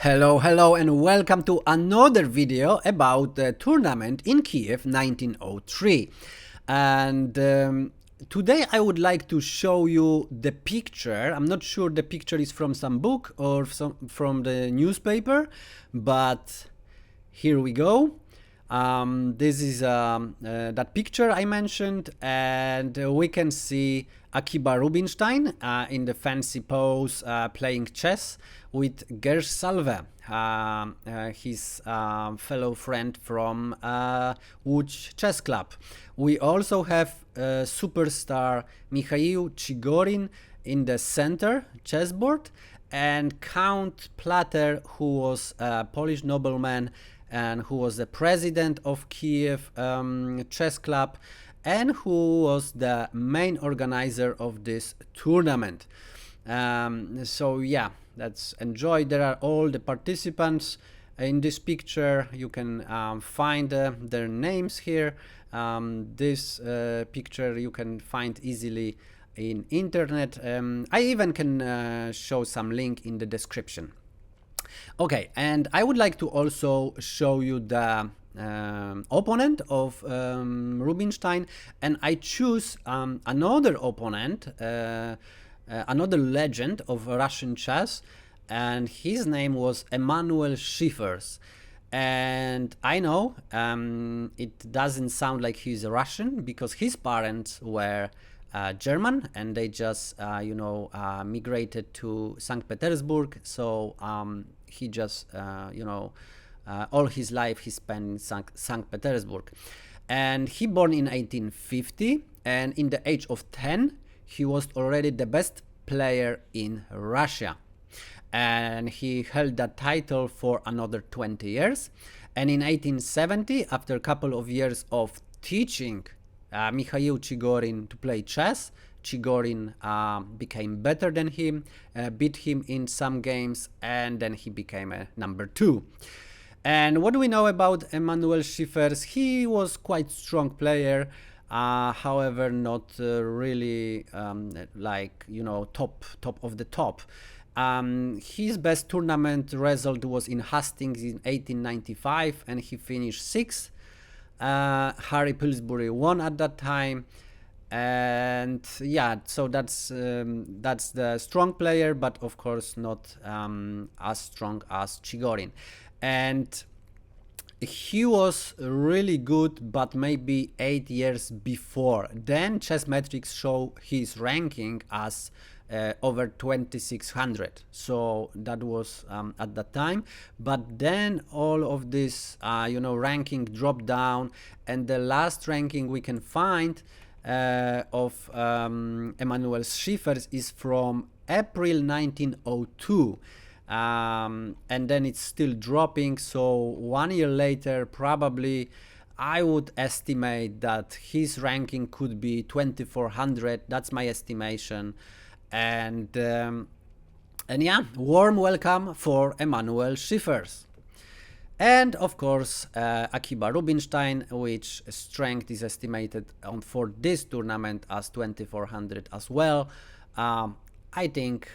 Hello and welcome to another video about the tournament in Kiev 1903. And today I would like to show you the picture. I'm not sure the picture is from some book or from the newspaper, but here we go. This is that picture I mentioned, and we can see Akiba Rubinstein in the fancy pose playing chess with Gersh Salve, his fellow friend from Łódź Chess Club. We also have superstar Mikhail Chigorin in the center chessboard, and Count Plater, who was a Polish nobleman and who was the president of Kiev Chess Club and who was the main organizer of this tournament. So yeah, let's enjoy. There are all the participants in this picture. You can find their names here. This picture you can find easily in internet. I even can show some link in the description. Okay, and I would like to also show you the opponent of Rubinstein, and I choose another opponent, another legend of Russian chess, and his name was Emanuel Schiffers. And I know it doesn't sound like he's a Russian because his parents were German, and they just migrated to St. Petersburg. So he just all his life he spent in St. Petersburg, and he born in 1850, and in the age of 10 he was already the best player in Russia, and he held that title for another 20 years. And in 1870, after a couple of years of teaching Mikhail Chigorin to play chess, Chigorin became better than him, beat him in some games, and then he became a number 2. And what do we know about Emanuel Schiffers? He was quite strong player, however not really top of the top. His best tournament result was in Hastings in 1895, and he finished 6th. Harry Pillsbury won at that time, and yeah, so that's the strong player, but of course not as strong as Chigorin. And he was really good, but maybe 8 years before. Then Chessmetrics show his ranking as over 2600, so that was at that time. But then all of this ranking dropped down, and the last ranking we can find of Emanuel Schiffers is from April 1902. And then it's still dropping, so 1 year later probably I would estimate that his ranking could be 2400. That's my estimation. And yeah, warm welcome for Emanuel Schiffers. And of course Akiba Rubinstein, which strength is estimated for this tournament as 2400 as well. I think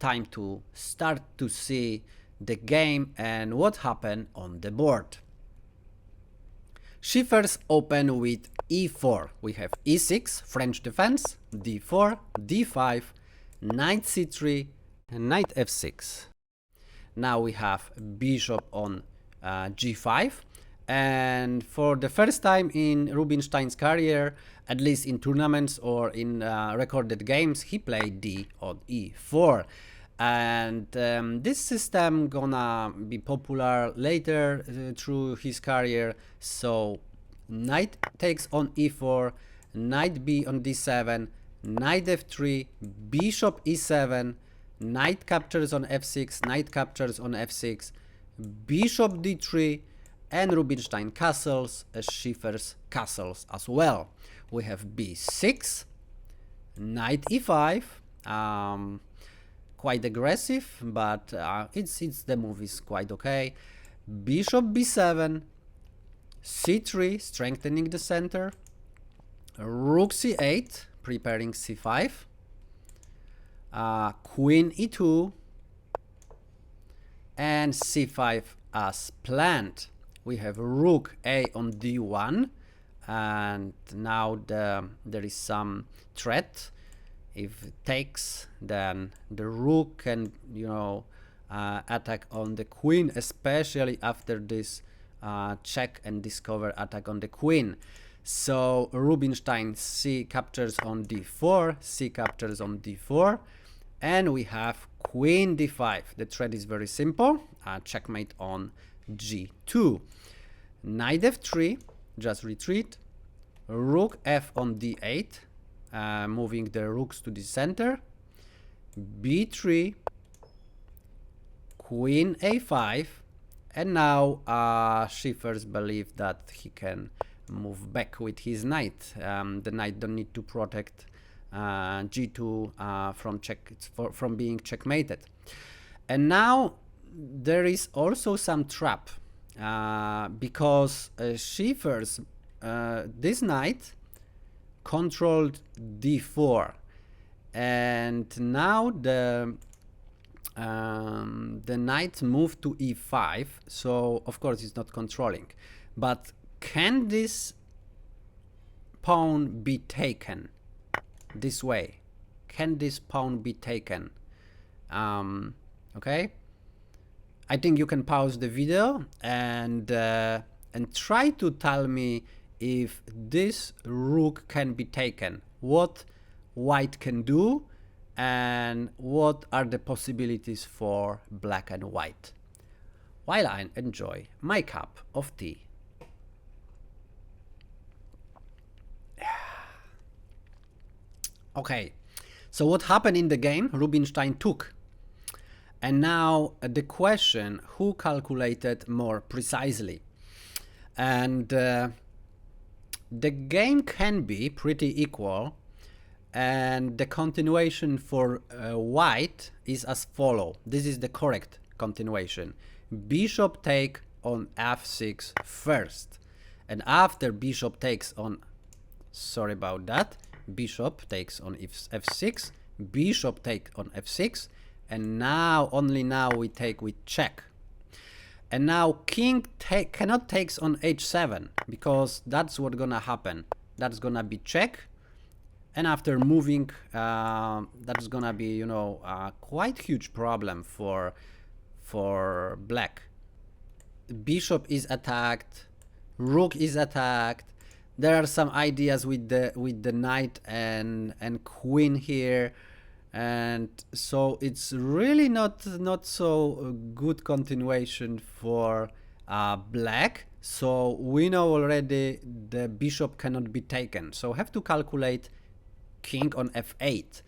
time to start to see the game and what happened on the board. Schiffers open with e4. We have e6, French defense, d4, d5, knight c3, and knight f6. Now we have bishop on g5, and for the first time in Rubinstein's career, at least in tournaments or in recorded games, he played d on e4. And this system gonna be popular later through his career. So knight takes on e4, knight b on d7, knight f3, bishop e7, knight captures on f6, knight captures on f6, bishop d3, and Rubinstein castles, Schiffers castles as well. We have b6, knight e5, quite aggressive, but the move is quite okay. Bishop b7, c3, strengthening the center, rook c8, preparing c5, queen e2, and c5 as planned. We have rook a on d1, and now there is some threat. If it takes, then the rook can, you know, attack on the queen, especially after this check and discover attack on the queen. So Rubinstein c captures on d4, c captures on d4, and we have queen d5. The threat is very simple, checkmate on g2. Knight f3, just retreat. Rook f on d8, moving the rooks to the center. b3, queen a5, and now Schiffers believe that he can move back with his knight. The knight don't need to protect g2 from being checkmated. And now there is also some trap, because Schiffers, this knight controlled d4, and now the knight moved to e5, so of course it's not controlling. But can this pawn be taken this way? Can this pawn be taken? Okay, I think you can pause the video and try to tell me if this rook can be taken, what white can do, and what are the possibilities for black and white, while I enjoy my cup of tea. Okay, so what happened in the game? Rubinstein took. And now the question, who calculated more precisely? And the game can be pretty equal, and the continuation for white is as follow. This is the correct continuation. Bishop take on f6 first, and after bishop takes on, sorry about that, bishop takes on f6, bishop take on f6, and now, only now, we take with check. And now king cannot takes on h7, because that's what's gonna happen. That's gonna be check, and after moving, that's gonna be, you know, quite huge problem for black. Bishop is attacked, rook is attacked. There are some ideas with the knight and queen here, and so it's really not so good continuation for black. So we know already the bishop cannot be taken, so have to calculate king on f8.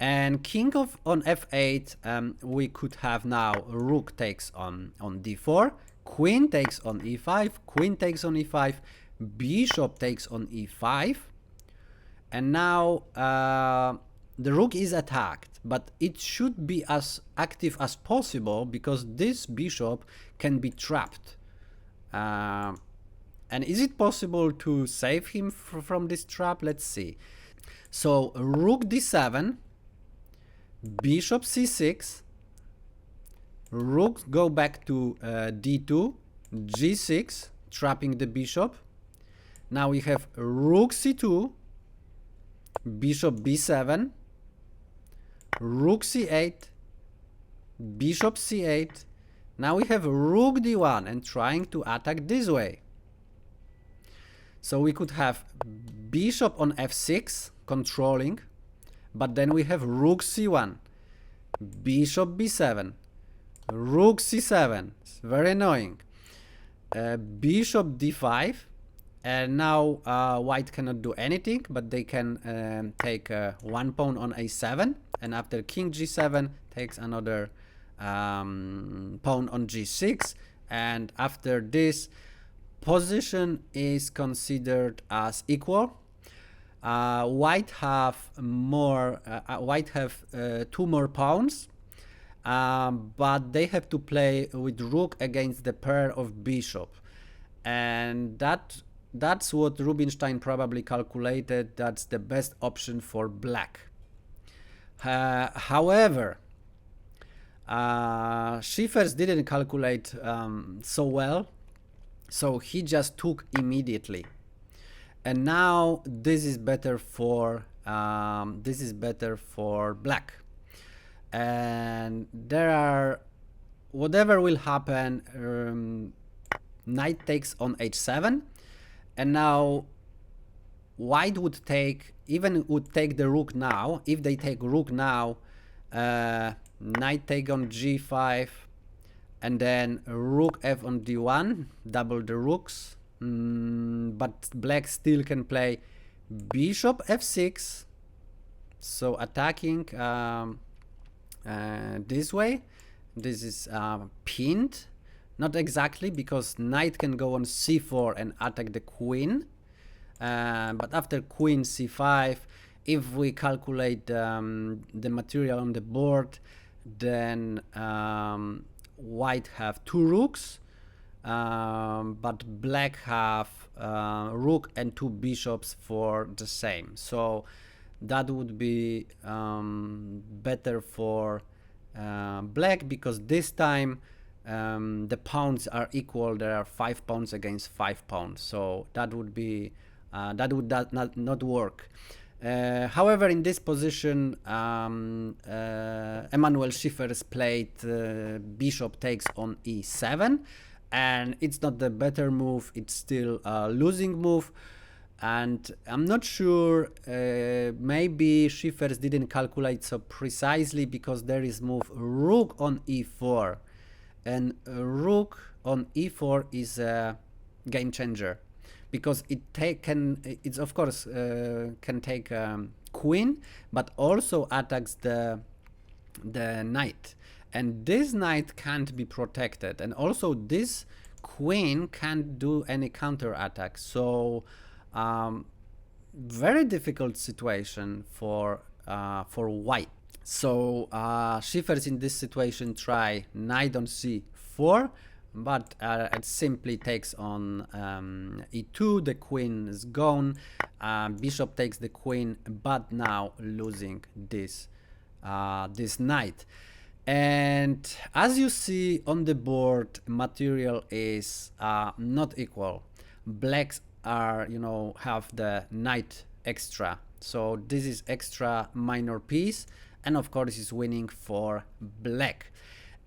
And king on f8, we could have now rook takes on d4, queen takes on e5, queen takes on e5, bishop takes on e5, and now the rook is attacked, but it should be as active as possible, because this bishop can be trapped. And is it possible to save him from this trap? Let's see. So rook d7, bishop c6, rook go back to d2, g6, trapping the bishop. Now we have rook c2, bishop b7, rook c8, bishop c8. Now we have rook d1 and trying to attack this way. So we could have bishop on f6 controlling, but then we have rook c1, bishop b7, rook c7. It's very annoying. Bishop d5, and now white cannot do anything, but they can take one pawn on a7, and after king g7 takes another pawn on g6, and after this position is considered as equal. White have more. White have 2 more pawns, but they have to play with rook against the pair of bishop, and that's what Rubinstein probably calculated. That's the best option for black. However, Schiffers didn't calculate so well, so he just took immediately. And now this is better for black. And there are, whatever will happen, knight takes on h7, and now white would take the rook now. If they take rook now, knight take on g5, and then rook f on d1, double the rooks. But black still can play bishop f6, so attacking this way. This is pinned, not exactly, because knight can go on c4 and attack the queen, but after queen c5, if we calculate the material on the board, then white have two rooks, but black have rook and two bishops for the same. So that would be better for black, because this time the pawns are equal. There are 5 pawns against 5 pawns, so that would be not work. However, in this position, Emanuel Schiffers played bishop takes on e7, and it's not the better move, it's still a losing move. And I'm not sure, maybe Schiffers didn't calculate so precisely, because there is move rook on e4, and rook on e4 is a game changer, because it's of course can take queen, but also attacks the knight, and this knight can't be protected, and also this queen can't do any counter attack. So very difficult situation for white. So Schiffers in this situation try knight on c4, but it simply takes on e2. The queen is gone. Bishop takes the queen, but now losing this knight. And as you see on the board, material is not equal. Blacks are, have the knight extra, so this is extra minor piece, and of course is winning for black.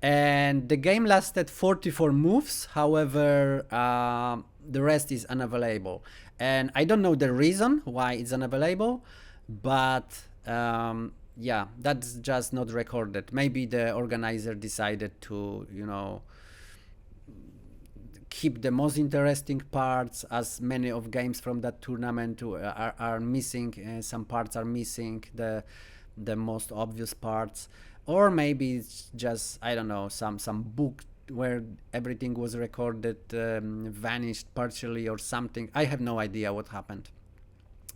And the game lasted 44 moves. However, the rest is unavailable, and I don't know the reason why it's unavailable, but yeah, that's just not recorded. Maybe the organizer decided to, keep the most interesting parts, as many of games from that tournament are missing. Some parts are missing, the most obvious parts, or maybe it's just, I don't know, some book where everything was recorded vanished partially or something. I have no idea what happened.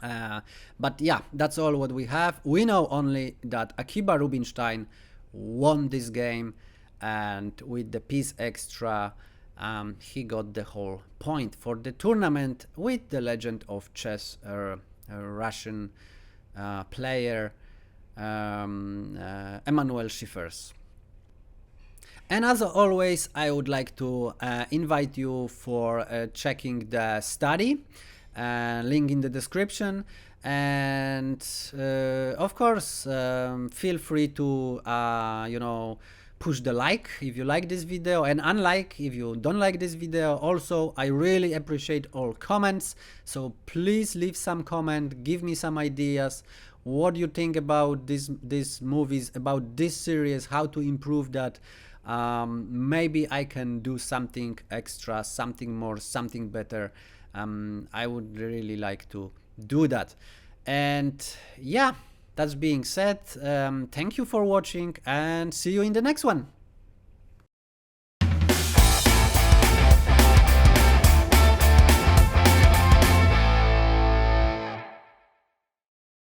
But yeah, that's all what we have. We know only that Akiba Rubinstein won this game, and with the piece extra, he got the whole point for the tournament with the legend of chess, a Russian player, Emanuel Schiffers. And as always, I would like to invite you for checking the study, link in the description, and of course feel free to push the like if you like this video, and unlike if you don't like this video. Also, I really appreciate all comments, so please leave some comment, give me some ideas, what you think about these movies, about this series, how to improve that. Maybe I can do something extra, something more, something better. I would really like to do that. And yeah, that's being said, thank you for watching, and see you in the next one.